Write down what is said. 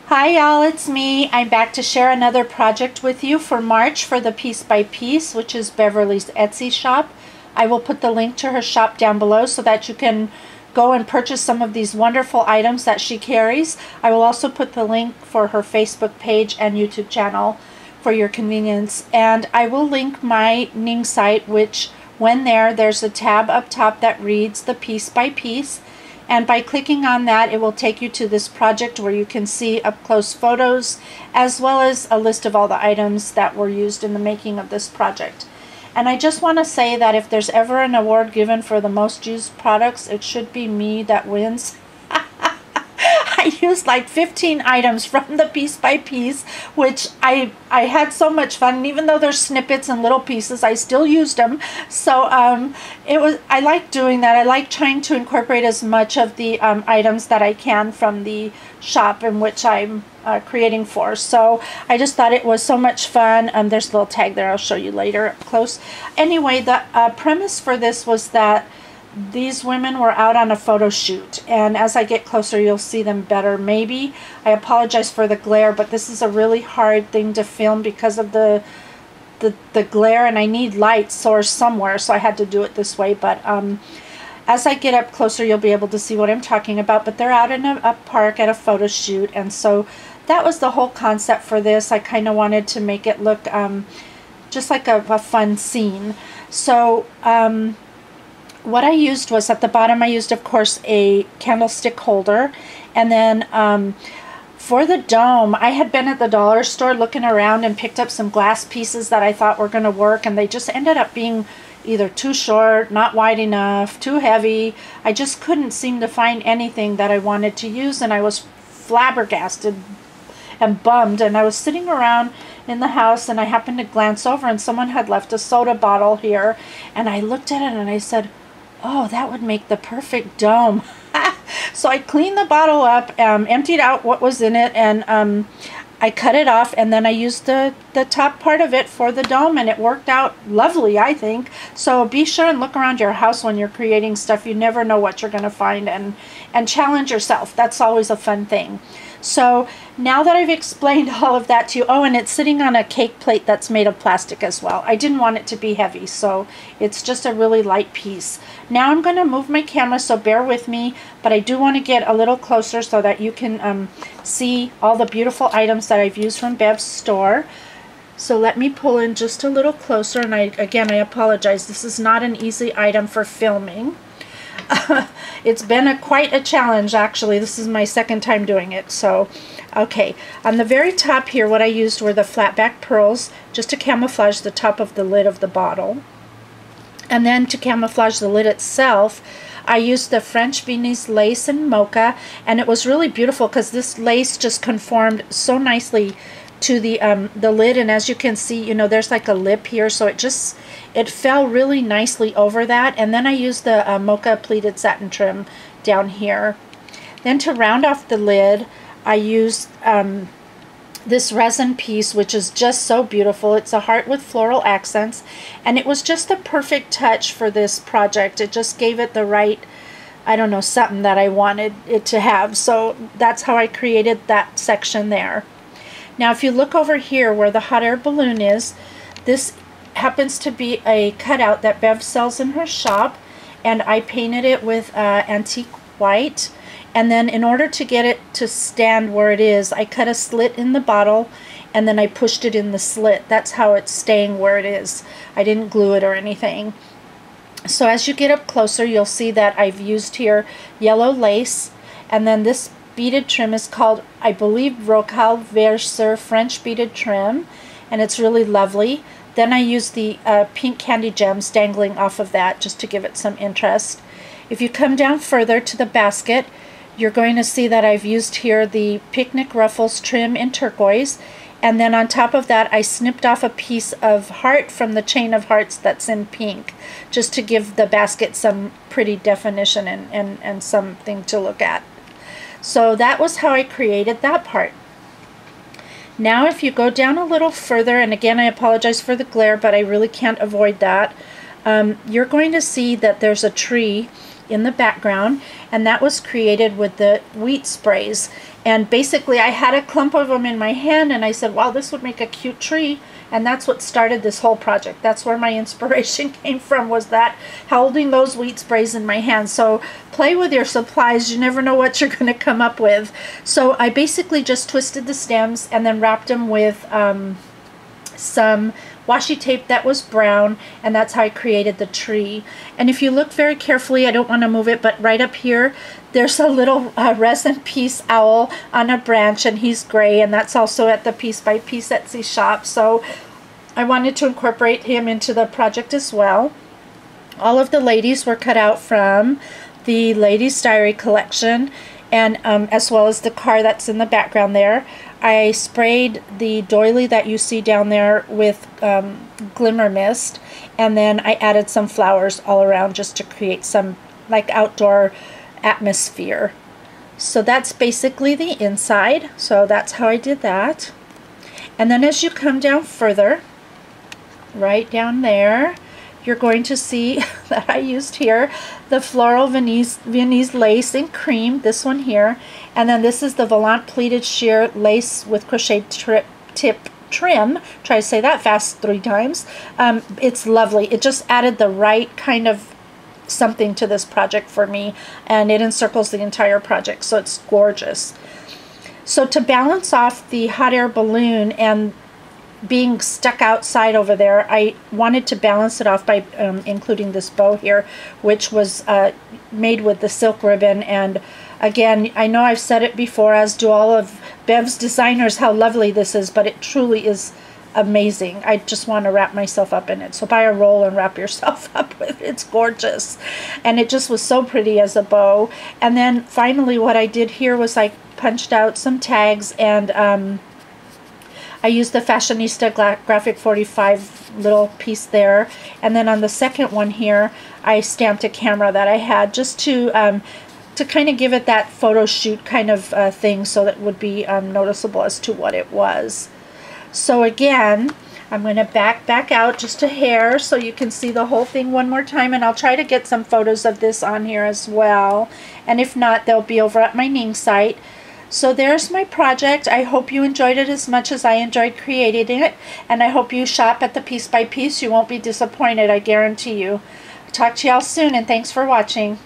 Hi y'all, it's me. I'm back to share another project with you for March for the Piece by Piece, which is Beverly's Etsy shop. I will put the link to her shop down below so that you can go and purchase some of these wonderful items that she carries. I will also put the link for her Facebook page and YouTube channel for your convenience. And I will link my Ning site, which when there's a tab up top that reads the Piece by Piece. And by clicking on that, it will take you to this project where you can see up close photos as well as a list of all the items that were used in the making of this project. And I just want to say that if there's ever an award given for the most used products, it should be me that wins. I used like 15 items from the Piece by Piece, which I had so much fun. And even though there's snippets and little pieces, I still used them. So I like doing that. I like trying to incorporate as much of the items that I can from the shop in which I'm creating for. So I just thought it was so much fun. There's a little tag there I'll show you later up close. Anyway, the premise for this was that these women were out on a photo shoot, and as I get closer you'll see them better maybe. I apologize for the glare, but this is a really hard thing to film because of the glare, and I need light source somewhere, so I had to do it this way. But as I get up closer you'll be able to see what I'm talking about. But they're out in a park at a photo shoot, and so that was the whole concept for this. I kind of wanted to make it look just like a fun scene. So what I used was, at the bottom I used of course a candlestick holder, and then for the dome I had been at the dollar store looking around and picked up some glass pieces that I thought were going to work, and they just ended up being either too short, not wide enough, too heavy. I just couldn't seem to find anything that I wanted to use, and I was flabbergasted and bummed. And I was sitting around in the house and I happened to glance over and someone had left a soda bottle here, and I looked at it and I said, oh, that would make the perfect dome. So I cleaned the bottle up, emptied out what was in it, and I cut it off, and then I used the top part of it for the dome, and it worked out lovely, I think. So be sure and look around your house when you're creating stuff. You never know what you're going to find, and challenge yourself. That's always a fun thing. So now that I've explained all of that to you, oh, and it's sitting on a cake plate that's made of plastic as well. I didn't want it to be heavy, so it's just a really light piece. Now I'm going to move my camera, so bear with me, but I do want to get a little closer so that you can see all the beautiful items that I've used from Bev's store. So let me pull in just a little closer, and again I apologize. This is not an easy item for filming. It's been quite a challenge, actually. This is my second time doing it. So okay, on the very top here what I used were the flat back pearls, just to camouflage the top of the lid of the bottle. And then to camouflage the lid itself, I used the French Viennese lace in mocha, and it was really beautiful because this lace just conformed so nicely to the lid. And as you can see, you know, there's like a lip here, so it fell really nicely over that. And then I used the mocha pleated satin trim down here. Then to round off the lid, I used this resin piece, which is just so beautiful. It's a heart with floral accents, and it was just the perfect touch for this project. It just gave it the right, I don't know, something that I wanted it to have. So that's how I created that section there. Now if you look over here where the hot air balloon is, this happens to be a cutout that Bev sells in her shop, and I painted it with antique white. And then in order to get it to stand where it is, I cut a slit in the bottle and then I pushed it in the slit. That's how it's staying where it is. I didn't glue it or anything. So as you get up closer, you'll see that I've used here yellow lace, and then this beaded trim is called, I believe, Rocal Verser French beaded trim, and it's really lovely. Then I used the pink candy gems dangling off of that just to give it some interest. If you come down further to the basket, you're going to see that I've used here the picnic ruffles trim in turquoise, and then on top of that I snipped off a piece of heart from the chain of hearts that's in pink, just to give the basket some pretty definition and something to look at. So that was how I created that part. Now if you go down a little further, and again I apologize for the glare, but I really can't avoid that, you're going to see that there's a tree in the background, and that was created with the wheat sprays. And basically I had a clump of them in my hand and I said, wow, this would make a cute tree. And that's what started this whole project. That's where my inspiration came from, was that holding those wheat sprays in my hand. So play with your supplies. You never know what you're going to come up with. So I basically just twisted the stems and then wrapped them with some washi tape that was brown, and that's how I created the tree. And if you look very carefully, I don't want to move it, but right up here there's a little resin piece owl on a branch, and he's gray, and that's also at the Piece by Piece Etsy shop. So I wanted to incorporate him into the project as well. All of the ladies were cut out from the Ladies Diary collection, and as well as the car that's in the background there. I sprayed the doily that you see down there with glimmer mist, and then I added some flowers all around just to create some like outdoor atmosphere. So that's basically the inside. So that's how I did that. And then as you come down further, right down there, you're going to see that I used here the floral Viennese lace in cream, this one here, and then this is the Volant pleated sheer lace with crochet tip trim. Try to say that fast 3 times. It's lovely. It just added the right kind of something to this project for me, and it encircles the entire project, so it's gorgeous. So to balance off the hot air balloon and being stuck outside over there, I wanted to balance it off by including this bow here, which was made with the silk ribbon. And again, I know I've said it before, as do all of Bev's designers, how lovely this is, but it truly is amazing. I just want to wrap myself up in it. So buy a roll and wrap yourself up with it. It's gorgeous. And it just was so pretty as a bow. And then finally what I did here was I punched out some tags, and I used the Fashionista Graphic 45 little piece there, and then on the second one here I stamped a camera that I had just to kind of give it that photo shoot kind of thing, so that would be noticeable as to what it was. So again, I'm going to back out just a hair so you can see the whole thing one more time, and I'll try to get some photos of this on here as well, and if not, they'll be over at my Ning site. So there's my project. I hope you enjoyed it as much as I enjoyed creating it, and I hope you shop at the Piece by Piece. You won't be disappointed, I guarantee you. Talk to y'all soon, and thanks for watching.